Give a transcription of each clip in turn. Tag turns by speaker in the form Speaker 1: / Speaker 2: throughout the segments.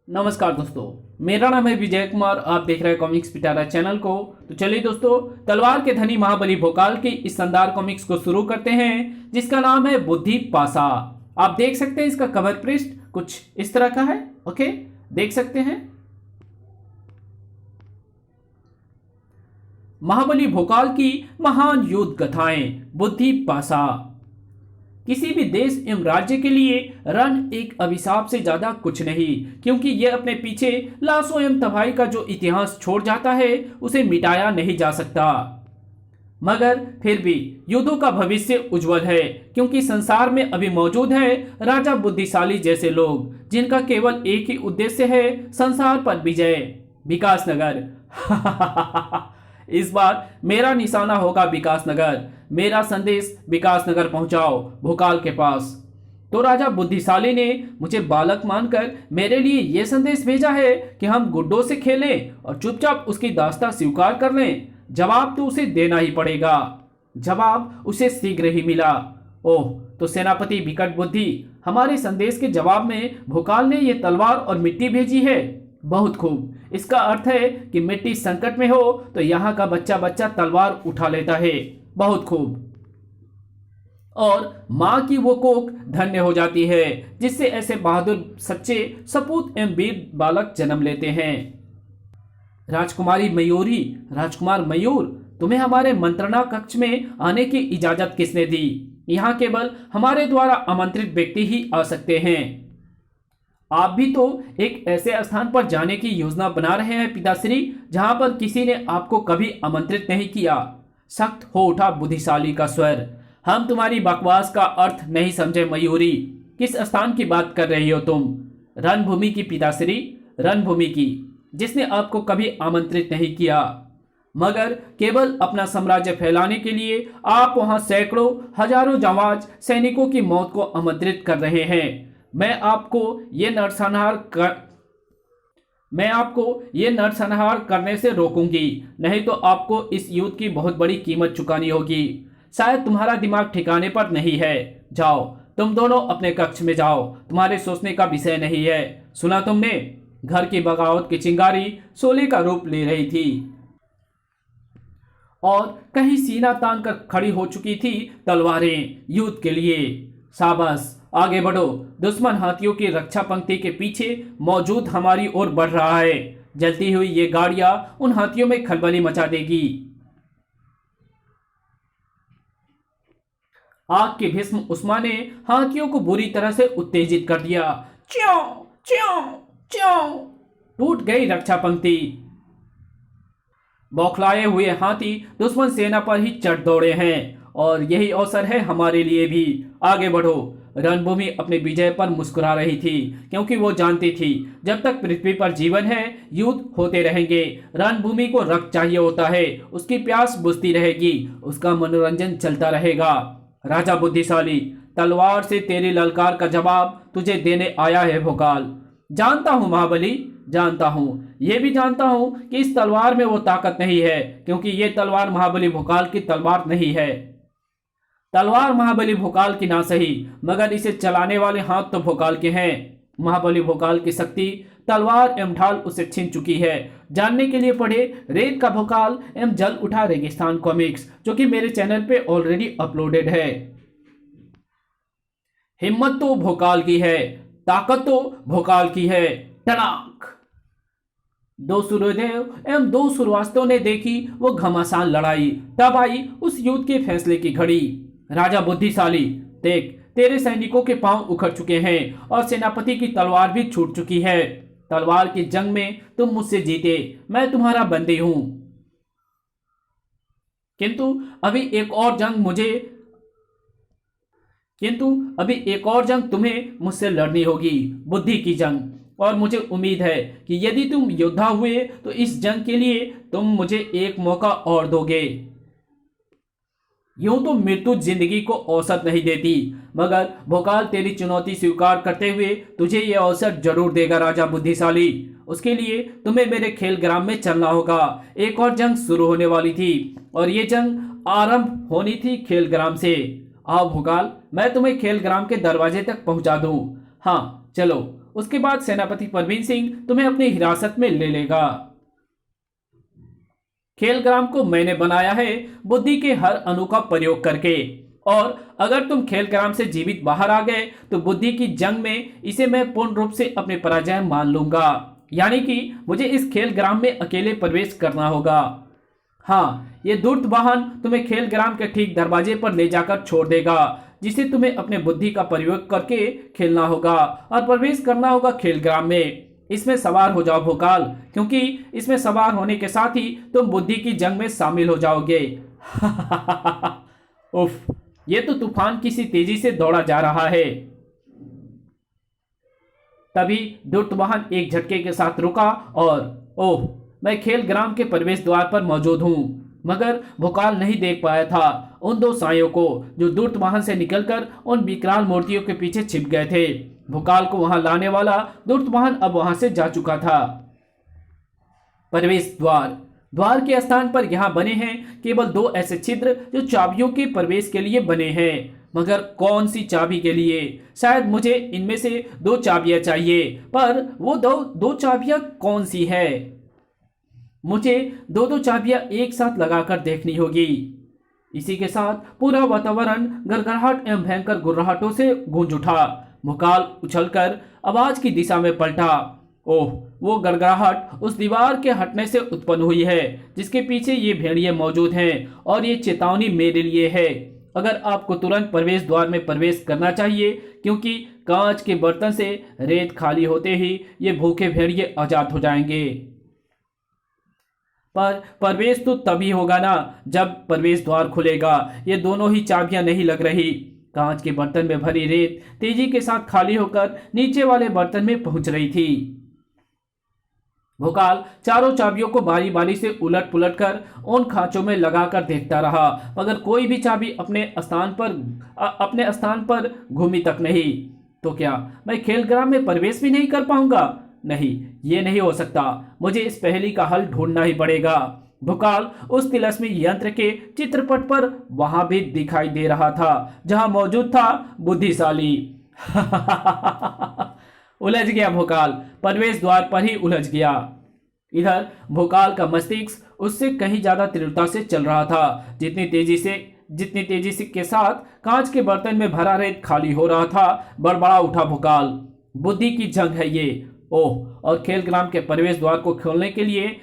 Speaker 1: नमस्कार दोस्तों, मेरा नाम है विजय कुमार। आप देख रहे हैं कॉमिक्स पिटारा चैनल को। तो चलिए दोस्तों, तलवार के धनी महाबली भोकाल की इस शानदार कॉमिक्स को शुरू करते हैं, जिसका नाम है बुद्धि पासा। आप देख सकते हैं इसका कवर पृष्ठ कुछ इस तरह का है। ओके, देख सकते हैं महाबली भोकाल की महान युद्ध कथाएं, बुद्धि पासा। किसी भी देश एवं राज्य के लिए रण एक अभिशाप से ज्यादा कुछ नहीं, क्योंकि यह अपने पीछे लाशों एवं तबाही का जो इतिहास छोड़ जाता है उसे मिटाया नहीं जा सकता। मगर फिर भी युद्धों का भविष्य उज्जवल है, क्योंकि संसार में अभी मौजूद है राजा बुद्धिशाली जैसे लोग, जिनका केवल एक ही उद्देश्य है, संसार पर विजय। विकास नगर इस बार मेरा निशाना होगा विकास नगर। मेरा संदेश विकास नगर पहुंचाओ भोकाल के पास। तो राजा बुद्धिशाली ने मुझे बालक मानकर मेरे लिए यह संदेश भेजा है कि हम गुड्डों से खेलें और चुपचाप उसकी दास्तां स्वीकार कर लें। जवाब तो उसे देना ही पड़ेगा। जवाब उसे शीघ्र ही मिला। ओह, तो सेनापति विकट बुद्धि, हमारे संदेश के जवाब में भोकाल ने यह तलवार और मिट्टी भेजी है। बहुत खूब। इसका अर्थ है कि मिट्टी संकट में हो तो यहाँ का बच्चा बच्चा तलवार उठा लेता है। बहुत खूब। और माँ की वो कोख धन्य हो जाती है, जिससे ऐसे बहादुर, सच्चे, सपूत एवं वीर बालक जन्म लेते हैं। राजकुमारी मयूरी, राजकुमार मयूर, तुम्हें हमारे मंत्रणा कक्ष में आने की इजाजत किसने दी? यहाँ केवल हमारे द्वारा आमंत्रित व्यक्ति ही आ सकते हैं। आप भी तो एक ऐसे स्थान पर जाने की योजना बना रहे हैं पिताश्री, जहां पर किसी ने आपको कभी आमंत्रित नहीं किया। सख्त हो उठा बुद्धिशाली का स्वर। हम तुम्हारी बकवास का अर्थ नहीं समझे मयूरी। किस स्थान की बात कर रही हो तुम? रणभूमि की पिताश्री, रणभूमि की, जिसने आपको कभी आमंत्रित नहीं किया, मगर केवल अपना साम्राज्य फैलाने के लिए आप वहां सैकड़ों हजारों जांबाज सैनिकों की मौत को आमंत्रित कर रहे हैं। मैं आपको ये नरसंहार करने से रोकूंगी, नहीं तो आपको इस युद्ध की बहुत बड़ी कीमत चुकानी होगी। शायद तुम्हारा दिमाग ठिकाने पर नहीं है। जाओ, तुम दोनों अपने कक्ष में जाओ, तुम्हारे सोचने का विषय नहीं है। सुना तुमने? घर की बगावत की चिंगारी शोले का रूप ले रही थी और कहीं सीना तान कर खड़ी हो चुकी थी तलवारें युद्ध के लिए। शाबाश, आगे बढ़ो। दुश्मन हाथियों की रक्षा पंक्ति के पीछे मौजूद हमारी ओर बढ़ रहा है। जलती हुई ये गाड़ियां उन हाथियों में खलबली मचा देगी। आग के भीष्म उस्मा ने हाथियों को बुरी तरह से उत्तेजित कर दिया। च्यों च्यों च्यों, टूट गई रक्षा पंक्ति। बौखलाए हुए हाथी दुश्मन सेना पर ही चढ़ दौड़े हैं, और यही अवसर है हमारे लिए भी। आगे बढ़ो। रणभूमि अपने विजय पर मुस्कुरा रही थी, क्योंकि वो जानती थी जब तक पृथ्वी पर जीवन है युद्ध होते रहेंगे। रणभूमि को रक्त चाहिए होता है, उसकी प्यास बुझती रहेगी, उसका मनोरंजन चलता रहेगा। राजा बुद्धिशाली, तलवार से तेरी ललकार का जवाब तुझे देने आया है भोकाल। जानता हूं महाबली, जानता हूं। यह भी जानता हूं कि इस तलवार में वो ताकत नहीं है, क्योंकि ये तलवार महाबली भोकाल की तलवार नहीं है। तलवार महाबली भोकाल की ना सही, मगर इसे चलाने वाले हाथ तो भोकाल के हैं। महाबली भोकाल की शक्ति तलवार एवं ढाल उसे छीन चुकी है। जानने के लिए पढ़े रेत का भोकाल एवं जल उठा रेगिस्तान कॉमिक्स, जो कि मेरे चैनल पे ऑलरेडी अपलोडेड है। हिम्मत तो भोकाल की है, ताकत तो भोकाल की है। टनाक! दो सूर्यदेव एवं दो सूर्यास्तों ने देखी वो घमासान लड़ाई। तब आई उस युद्ध के फैसले की घड़ी। राजा बुद्धिशाली, देख, तेरे सैनिकों के पांव उखड़ चुके हैं और सेनापति की तलवार भी छूट चुकी है। तलवार की जंग में तुम मुझसे जीते, मैं तुम्हारा बंदी हूं। किंतु अभी एक और जंग तुम्हें मुझसे लड़नी होगी, बुद्धि की जंग। और मुझे उम्मीद है कि यदि तुम योद्धा हुए तो इस जंग के लिए तुम मुझे एक मौका और दोगे। यूं तो मृत्यु जिंदगी को अवसर नहीं देती, मगर भोकाल तेरी चुनौती स्वीकार करते हुए तुझे यह अवसर जरूर देगा राजा बुद्धिशाली। उसके लिए तुम्हें मेरे खेल ग्राम में चलना होगा। एक और जंग शुरू होने वाली थी, और ये जंग आरंभ होनी थी खेल ग्राम से। आओ भोकाल, मैं तुम्हें खेल ग्राम के दरवाजे तक पहुंचा दूं। हाँ चलो, उसके बाद सेनापति परवीन सिंह तुम्हें अपनी हिरासत में ले लेगा। खेलग्राम को मैंने बनाया है बुद्धि के हर अणु का प्रयोग करके, और अगर तुम खेलग्राम से जीवित बाहर आ गए तो बुद्धि की जंग में इसे मैं पूर्ण रूप से अपनी पराजय मान लूंगा। यानी कि मुझे इस खेलग्राम में अकेले प्रवेश करना होगा। हाँ, ये दूर्त वाहन तुम्हें खेलग्राम के ठीक दरवाजे पर ले जाकर छोड़ देगा, जिसे तुम्हें अपने बुद्धि का प्रयोग करके खेलना होगा और प्रवेश करना होगा खेलग्राम में। इसमें सवार हो जाओ भोकाल, क्योंकि इसमें सवार होने के साथ ही तुम बुद्धि की जंग में शामिल हो जाओगे। उफ, ये तो तूफान किसी तेजी से दौड़ा जा रहा है। तभी दूर्त वाहन एक झटके के साथ रुका और ओह, मैं खेलग्राम के प्रवेश द्वार पर मौजूद हूं, मगर भोकाल नहीं देख पाया था उन दो सायों को जो दूर्त वाहन से निकलकर उन विकराल मूर्तियों के पीछे छिप गए थे। भोकाल को वहां लाने वाला दूर्त वाहन अब वहां से जा चुका था। प्रवेश द्वार द्वार के स्थान पर यहां बने हैं केवल दो ऐसे छिद्र जो चाबियों के प्रवेश के लिए बने हैं, मगर कौन सी चाबी के लिए? शायद मुझे इनमें से दो चाबियां चाहिए, पर वो दो चाबियां कौन सी है? मुझे दो चाबियां एक साथ लगाकर देखनी होगी। इसी के साथ पूरा वातावरण गड़गड़ाहट एवं भयंकर गुर्राहटों से गूंज उठा। भोकाल उछलकर आवाज की दिशा में पलटा। ओह, वो गड़गड़ाहट उस दीवार के हटने से उत्पन्न हुई है जिसके पीछे ये भेड़िए मौजूद हैं, और ये चेतावनी मेरे लिए है। अगर आपको तुरंत प्रवेश द्वार में प्रवेश करना चाहिए, क्योंकि कांच के बर्तन से रेत खाली होते ही ये भूखे भेड़िए आजाद हो जाएंगे। पर प्रवेश तो तभी होगा ना जब प्रवेश द्वार खुलेगा। ये दोनों ही चाबियां नहीं लग रही। कांच के बर्तन में भरी रेत तेजी के साथ खाली होकर नीचे वाले बर्तन में पहुंच रही थी। भोकाल चारों चाबियों को बारी बारी से उलट पुलट कर उन खांचों में लगाकर देखता रहा, मगर कोई भी चाबी अपने स्थान पर घूमी तक नहीं। तो क्या मैं खेलग्राम में प्रवेश भी नहीं कर पाऊंगा? नहीं, ये नहीं हो सकता। मुझे इस पहेली का हल ढूंढना ही पड़ेगा। भोकाल उस तिलस्मी यंत्र के चित्रपट पर वहां भी दिखाई दे रहा था जहां मौजूद था बुद्धिशाली। उलझ गया भोकाल, प्रवेश द्वार पर ही उलझ गया। इधर भोकाल का मस्तिष्क उससे कहीं ज्यादा तीव्रता से चल रहा था। जितनी तेजी से के साथ कांच के बर्तन में भरा रेत खाली हो रहा था, बड़बड़ा उठा भोकाल। बुद्धि की जंग है ये। ओह, और खेलग्राम के प्रवेश द्वार को खोलने के लिए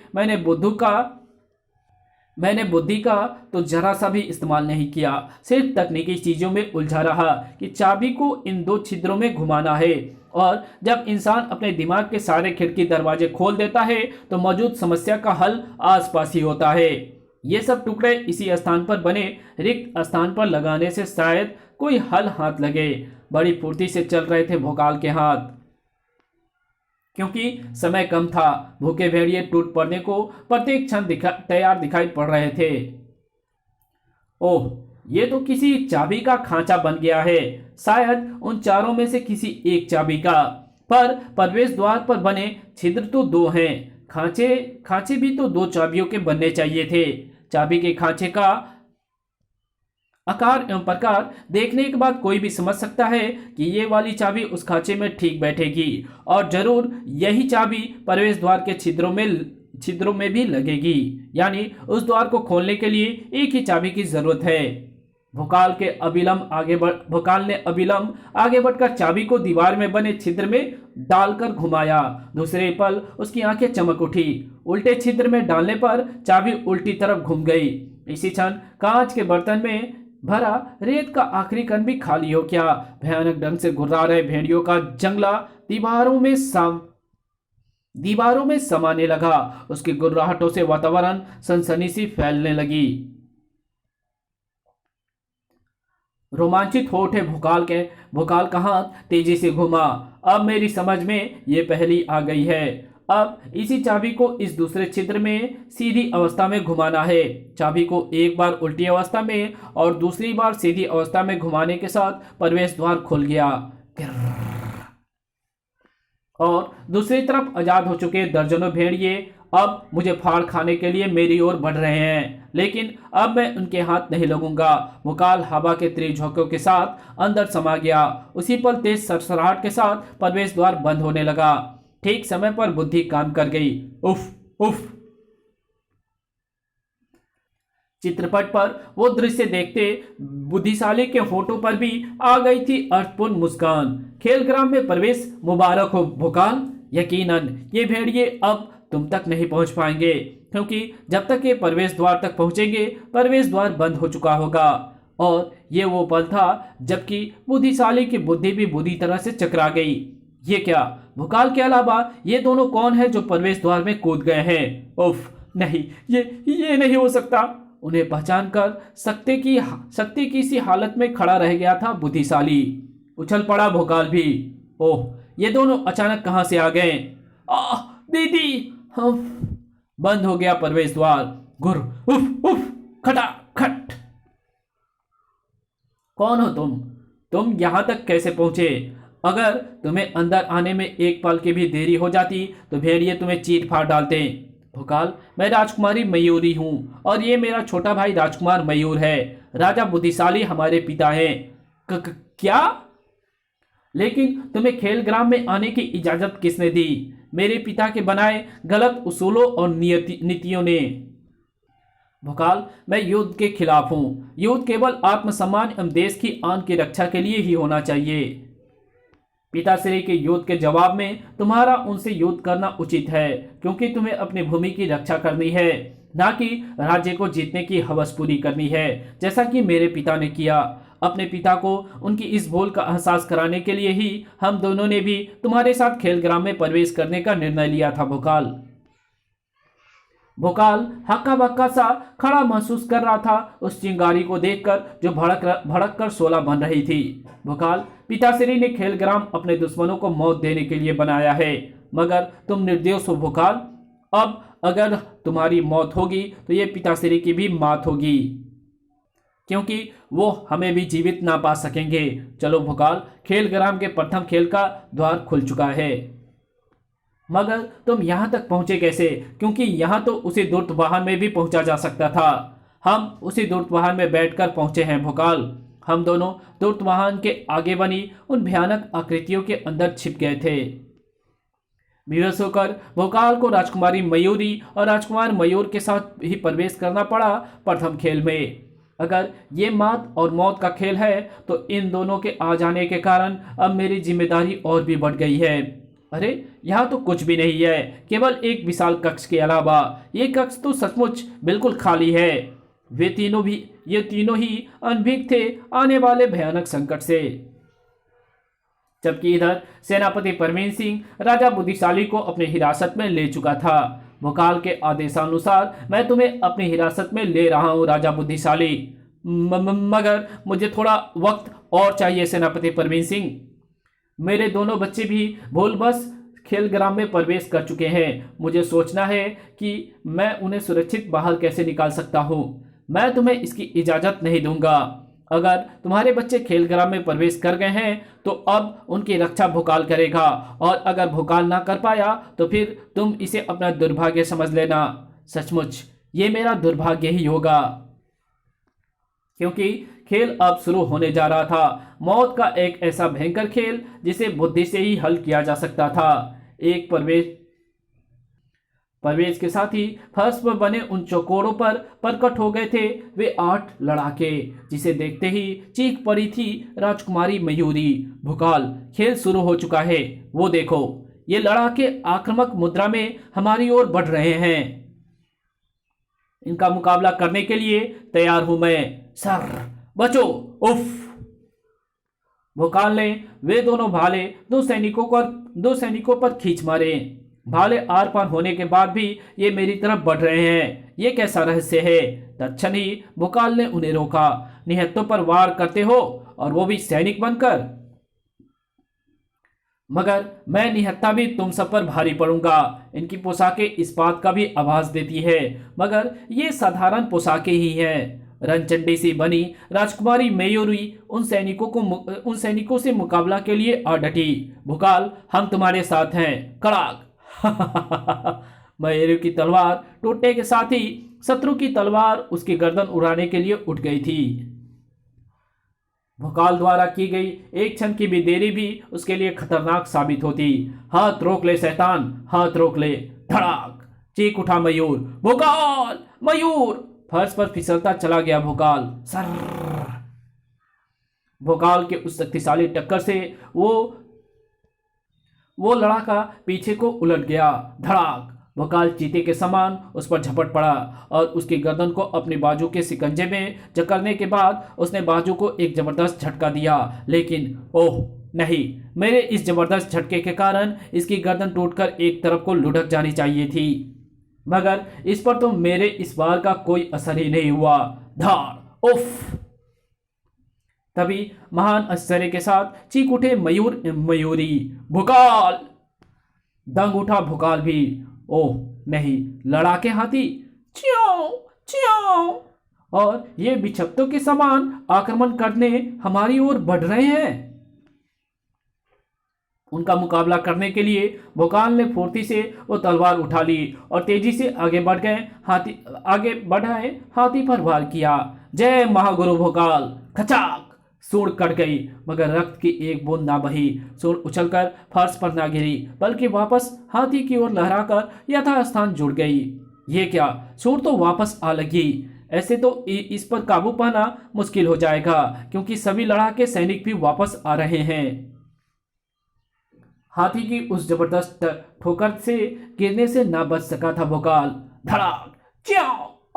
Speaker 1: मैंने बुद्धि का तो जरा सा भी इस्तेमाल नहीं किया। सिर्फ तकनीकी चीजों में उलझा रहा कि चाबी को इन दो छिद्रों में घुमाना है, और जब इंसान अपने दिमाग के सारे खिड़की दरवाजे खोल देता है तो मौजूद समस्या का हल आसपास ही होता है। ये सब टुकड़े इसी स्थान पर बने रिक्त स्थान पर लगाने से शायद कोई हल हाथ लगे। बड़ी फुर्ती से चल रहे थे भोकाल के हाथ, क्योंकि समय कम था। भूखे भेड़िए टूट पड़ने को प्रत्येक क्षण तैयार दिखाई पड़ रहे थे। ओह, ये तो किसी चाबी का खांचा बन गया है, शायद उन चारों में से किसी एक चाबी का। पर प्रवेश द्वार पर बने छिद्र तो दो हैं, खांचे भी तो दो चाबियों के बनने चाहिए थे। चाबी के खांचे का आकार एवं प्रकार देखने के बाद कोई भी समझ सकता है कि ये वाली चाबी उस खांचे में ठीक बैठेगी, और जरूर यही चाबी प्रवेश द्वार के छिद्रों में भी लगेगी। यानी उस द्वार को खोलने के लिए एक ही चाबी की जरूरत है। भोकाल ने अविलंब आगे बढ़कर चाबी को दीवार में बने छिद्र में डालकर घुमाया। दूसरे पल उसकी आंखें चमक उठी। उल्टे छिद्र में डालने पर चाबी उल्टी तरफ घूम गई। इसी क्षण कांच के बर्तन में भरा रेत का आखिरी कण भी खाली हो गया। भयानक ढंग से गुर्रा रहे भेड़ियों का जंगला दीवारों में समाने लगा। उसकी गुर्राहटों से वातावरण सनसनी सी फैलने लगी। रोमांचित हो उठे भोकाल का हाथ तेजी से घूमा। अब मेरी समझ में ये पहेली आ गई है। अब इसी चाबी को इस दूसरे छिद्र में सीधी अवस्था में घुमाना है। चाबी को एक बार उल्टी अवस्था में और दूसरी बार सीधी अवस्था में घुमाने के साथ प्रवेश द्वार खुल गया, और दूसरी तरफ आजाद हो चुके दर्जनों भेड़िए अब मुझे फाड़ खाने के लिए मेरी ओर बढ़ रहे हैं, लेकिन अब मैं उनके हाथ नहीं लगूंगा। भोकाल हवा के तेज झोंकों के साथ अंदर समा गया। उसी पल तेज सरसराहट के साथ प्रवेश द्वार बंद होने लगा। ठीक समय पर बुद्धि काम कर गई। उफ उफ। चित्रपट पर वो दृश्य देखते बुद्धिशाली के होठों पर भी आ गई थी अर्थपूर्ण मुस्कान। खेलग्राम में प्रवेश मुबारक हो भोकाल। यकीनन ये भेड़िए अब तुम तक नहीं पहुंच पाएंगे, क्योंकि जब तक ये प्रवेश द्वार तक पहुंचेंगे प्रवेश द्वार बंद हो चुका होगा। और ये वो पल था जबकि बुद्धिशाली की बुद्धि भी बुरी तरह से चकरा गई। ये क्या, भोकाल के अलावा ये दोनों कौन है जो प्रवेश द्वार में कूद गए हैं? उफ, नहीं, ये नहीं हो सकता। उन्हें पहचान कर सत्य की सी हालत में खड़ा रह गया था बुद्धिशाली। उछल पड़ा भोकाल भी। ओह, ये दोनों अचानक कहां से आ गए? दीदी! बंद हो गया प्रवेश द्वार। घुर, उफ उफ, खटा खट। कौन हो तुम यहां तक कैसे पहुंचे? अगर तुम्हें अंदर आने में एक पल की भी देरी हो जाती तो भेड़िए तुम्हें चीर फाड़ डालते। भोकाल, मैं राजकुमारी मयूरी हूं और ये मेरा छोटा भाई राजकुमार मयूर है। राजा बुद्धिशाली हमारे पिता हैं। क्या? लेकिन तुम्हें खेलग्राम में आने की इजाजत किसने दी? मेरे पिता के बनाए गलत उसूलों और नीतियों ने। भोकाल, मैं युद्ध के खिलाफ हूं। युद्ध केवल आत्मसम्मान एवं देश की आन की रक्षा के लिए ही होना चाहिए। पिताश्री के युद्ध के जवाब में तुम्हारा उनसे युद्ध करना उचित है, क्योंकि तुम्हें अपनी भूमि की रक्षा करनी है, ना कि राज्य को जीतने की हवस पूरी करनी है, जैसा कि मेरे पिता ने किया। अपने पिता को उनकी इस भूल का एहसास कराने के लिए ही हम दोनों ने भी तुम्हारे साथ खेलग्राम में प्रवेश करने का निर्णय लिया था। भोकाल हक्का बक्का सा खड़ा महसूस कर रहा था उस चिंगारी को देखकर जो भड़क कर शोला बन रही थी। भोकाल, पिताश्री ने खेलग्राम अपने दुश्मनों को मौत देने के लिए बनाया है, मगर तुम निर्दोष हो भोकाल। अब अगर तुम्हारी मौत होगी तो ये पिताश्री की भी मौत होगी, क्योंकि वो हमें भी जीवित ना पा सकेंगे। चलो भोकाल, खेलग्राम के प्रथम खेल का द्वार खुल चुका है। मगर तुम यहां तक पहुंचे कैसे? क्योंकि यहां तो उसी दुर्त वाहन में भी पहुंचा जा सकता था। हम उसी दुर्त वाहन में बैठकर पहुंचे हैं भोकाल। हम दोनों दुर्त वाहन के आगे बनी उन भयानक आकृतियों के अंदर छिप गए थे। विवश होकर भोकाल को राजकुमारी मयूरी और राजकुमार मयूर के साथ ही प्रवेश करना पड़ा प्रथम खेल में। अगर ये मात और मौत का खेल है तो इन दोनों के आ जाने के कारण अब मेरी जिम्मेदारी और भी बढ़ गई है। अरे, यहाँ तो कुछ भी नहीं है, केवल एक विशाल कक्ष के अलावा। ये कक्ष तो सचमुच बिल्कुल खाली है। ये तीनों ही अनभिज्ञ थे आने वाले भयानक संकट से। जबकि इधर सेनापति परवीन सिंह राजा बुद्धिशाली को अपनी हिरासत में ले चुका था। भोकाल के आदेशानुसार मैं तुम्हें अपनी हिरासत में ले रहा हूं राजा बुद्धिशाली। मगर मुझे थोड़ा वक्त और चाहिए सेनापति परवीन सिंह। मेरे दोनों बच्चे भी भूलवश खेलग्राम में प्रवेश कर चुके हैं। मुझे सोचना है कि मैं उन्हें सुरक्षित बाहर कैसे निकाल सकता हूं। मैं तुम्हें इसकी इजाजत नहीं दूंगा। अगर तुम्हारे बच्चे खेलग्राम में प्रवेश कर गए हैं तो अब उनकी रक्षा भोकाल करेगा, और अगर भोकाल ना कर पाया तो फिर तुम इसे अपना दुर्भाग्य समझ लेना। सचमुच ये मेरा दुर्भाग्य ही होगा, क्योंकि खेल अब शुरू होने जा रहा था। मौत का एक ऐसा भयंकर खेल जिसे बुद्धि से ही हल किया जा सकता था। एक प्रवेश के साथ ही फर्श पर बने उन चौकोरों पर प्रकट हो गए थे वे 8 लड़ाके, जिसे देखते ही चीख पड़ी थी राजकुमारी मयूरी। भोकाल, खेल शुरू हो चुका है। वो देखो, ये लड़ाके आक्रामक मुद्रा में हमारी ओर बढ़ रहे हैं। इनका मुकाबला करने के लिए तैयार हूं मैं। सर, बचो! उफ! भोकाल ने वे दोनों भाले दो सैनिकों पर खींच मारे। भाले आर पार होने के बाद भी ये मेरी तरफ बढ़ रहे हैं। ये कैसा रहस्य है? तत्क्षण ही भोकाल ने उन्हें रोका। निहत्तों पर वार करते हो, और वो भी सैनिक बनकर। मगर मैं निहत्था भी तुम सब पर भारी पड़ूंगा। इनकी पोशाकें इस बात का भी आभास देती है, मगर ये साधारण पोशाकें ही हैं। रणचंडी सी बनी राजकुमारी मयूरी उन सैनिकों से मुकाबला के लिए आ डटी। भोकाल, हम तुम्हारे साथ हैं। कड़ाक! मयूरी की तलवार टूटने के साथ ही शत्रु की तलवार उसकी गर्दन उड़ाने के लिए उठ गई थी। भोकाल द्वारा की गई एक क्षण की भी देरी भी उसके लिए खतरनाक साबित होती। हाथ रोक ले शैतान, हाथ रोक ले। धड़ाक, चीख उठा मयूर, भोकाल, मयूर। फर्श पर फिसलता चला गया भोकाल। सर, भोकाल के उस शक्तिशाली टक्कर से वो लड़ाका पीछे को उलट गया। धड़ाक, भोकाल चीते के समान उस पर झपट पड़ा और उसकी गर्दन को अपने बाजू के शिकंजे में जकड़ने के बाद उसने बाजू को एक जबरदस्त झटका दिया। लेकिन ओह नहीं, मेरे इस जबरदस्त झटके के कारण इसकी गर्दन टूटकर एक तरफ को लुढ़क जानी चाहिए थी, मगर इस पर तो मेरे इस बार का कोई असर ही नहीं हुआ। धाड़, उफ। तभी महान आश्चर्य के साथ चीख उठे मयूरी, भोकाल। दंग उठा भोकाल भी। ओह नहीं, लड़ाके हाथी च्यों च्यों और ये बिछप्तों के समान आक्रमण करने हमारी ओर बढ़ रहे हैं। उनका मुकाबला करने के लिए भोकाल ने फुर्ती से वो तलवार उठा ली और तेजी से आगे बढ़ गए हाथी पर वार किया। जय महागुरु भोकाल। खचाक, सूंड कट गई, मगर रक्त की एक बूंद ना बही। सूंड उछलकर फर्श पर ना गिरी, बल्कि वापस हाथी की ओर लहराकर यथास्थान जुड़ गई। ये क्या, सूंड तो वापस आ लगी। ऐसे तो इस पर काबू पाना मुश्किल हो जाएगा, क्योंकि सभी लड़ाके सैनिक भी वापस आ रहे हैं। हाथी की उस जबरदस्त ठोकर से गिरने से ना बच सका था भोकाल। धड़ाक, च्यों,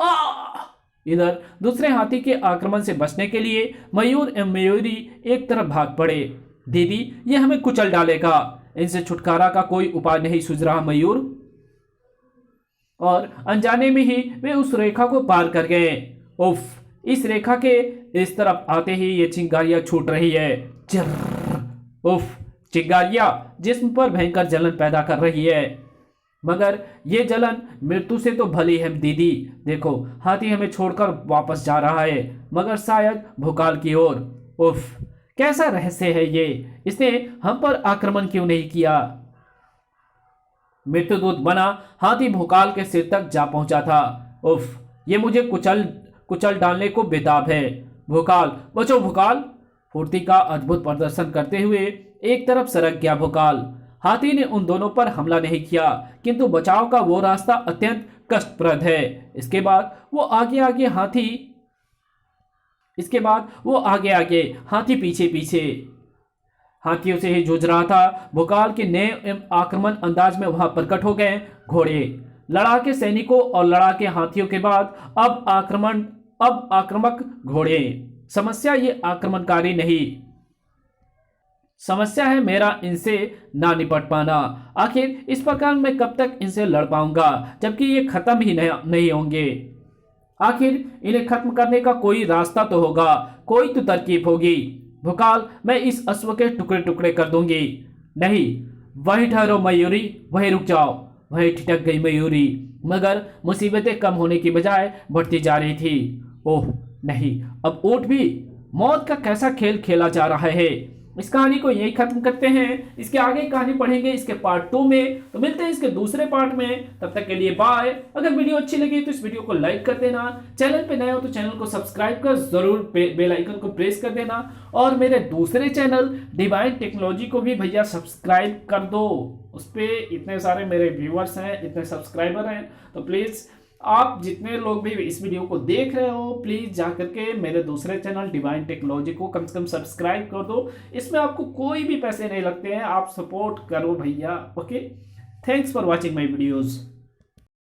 Speaker 1: आ। इधर दूसरे हाथी के आक्रमण से बचने के लिए मयूर एवं मयूरी एक तरफ भाग पड़े। दीदी, ये हमें कुचल डालेगा, इनसे छुटकारा का कोई उपाय नहीं सूझ रहा मयूर। और अनजाने में ही वे उस रेखा को पार कर गए। उफ, इस रेखा के इस तरफ आते ही ये चिंगारियां छूट रही है। उफ, चिंगारियां जिस्म पर भयंकर जलन पैदा कर रही है, मगर ये जलन मृत्यु से तो भली है दीदी। देखो, हाथी हमें छोड़कर वापस जा रहा है, मगर शायद भोकाल की ओर। उफ, कैसा रहस्य है ये, इसने हम पर आक्रमण क्यों नहीं किया। मृत्युदूत बना हाथी भोकाल के सिर तक जा पहुंचा था। उफ, ये मुझे कुचल डालने को बेताब है। भोकाल, बचो भोकाल। फुर्ती का अद्भुत प्रदर्शन करते हुए एक तरफ सरक गया भोकाल। हाथी ने उन दोनों पर हमला नहीं किया, किंतु बचाव का वो रास्ता अत्यंत कष्टप्रद है। इसके बाद वो आगे आगे हाथी पीछे पीछे। हाथियों से ही जूझ रहा था। भोकाल के नए एवं आक्रमण अंदाज में वहां प्रकट हो गए घोड़े। लड़ाके सैनिकों और लड़ाके हाथियों के बाद अब आक्रामक घोड़े। समस्या ये आक्रमणकारी नहीं, समस्या है मेरा इनसे ना निपट पाना। आखिर इस प्रकार मैं कब तक इनसे लड़ पाऊंगा, जबकि ये खत्म ही नहीं होंगे। आखिर इन्हें खत्म करने का कोई रास्ता तो होगा, कोई तो तरकीब होगी। भोकाल, मैं इस अश्व के टुकड़े टुकड़े कर दूंगी। नहीं, वहीं ठहरो मयूरी, वहीं रुक जाओ। वहीं ठिठक गई मयूरी, मगर मुसीबतें कम होने की बजाय बढ़ती जा रही थी। ओह नहीं, अब ऊंट भी। मौत का कैसा खेल खेला जा रहा है। इस कहानी को यही खत्म करते हैं। इसके आगे कहानी पढ़ेंगे इसके पार्ट 2 में, तो मिलते हैं इसके दूसरे पार्ट में। तब तक के लिए बाय। अगर वीडियो अच्छी लगी तो इस वीडियो को लाइक कर देना, चैनल पे नए हो तो चैनल को सब्सक्राइब कर जरूर बेल आइकन को प्रेस कर देना, और मेरे दूसरे चैनल डिवाइन टेक्नोलॉजी को भी भैया सब्सक्राइब कर दो। उस पर इतने सारे मेरे व्यूअर्स हैं, इतने सब्सक्राइबर हैं, तो प्लीज़ आप जितने लोग भी इस वीडियो को देख रहे हो, प्लीज़ जाकर के मेरे दूसरे चैनल डिवाइन टेक्नोलॉजी को कम से कम सब्सक्राइब कर दो। इसमें आपको कोई भी पैसे नहीं लगते हैं, आप सपोर्ट करो भैया। Okay, thanks for watching my videos.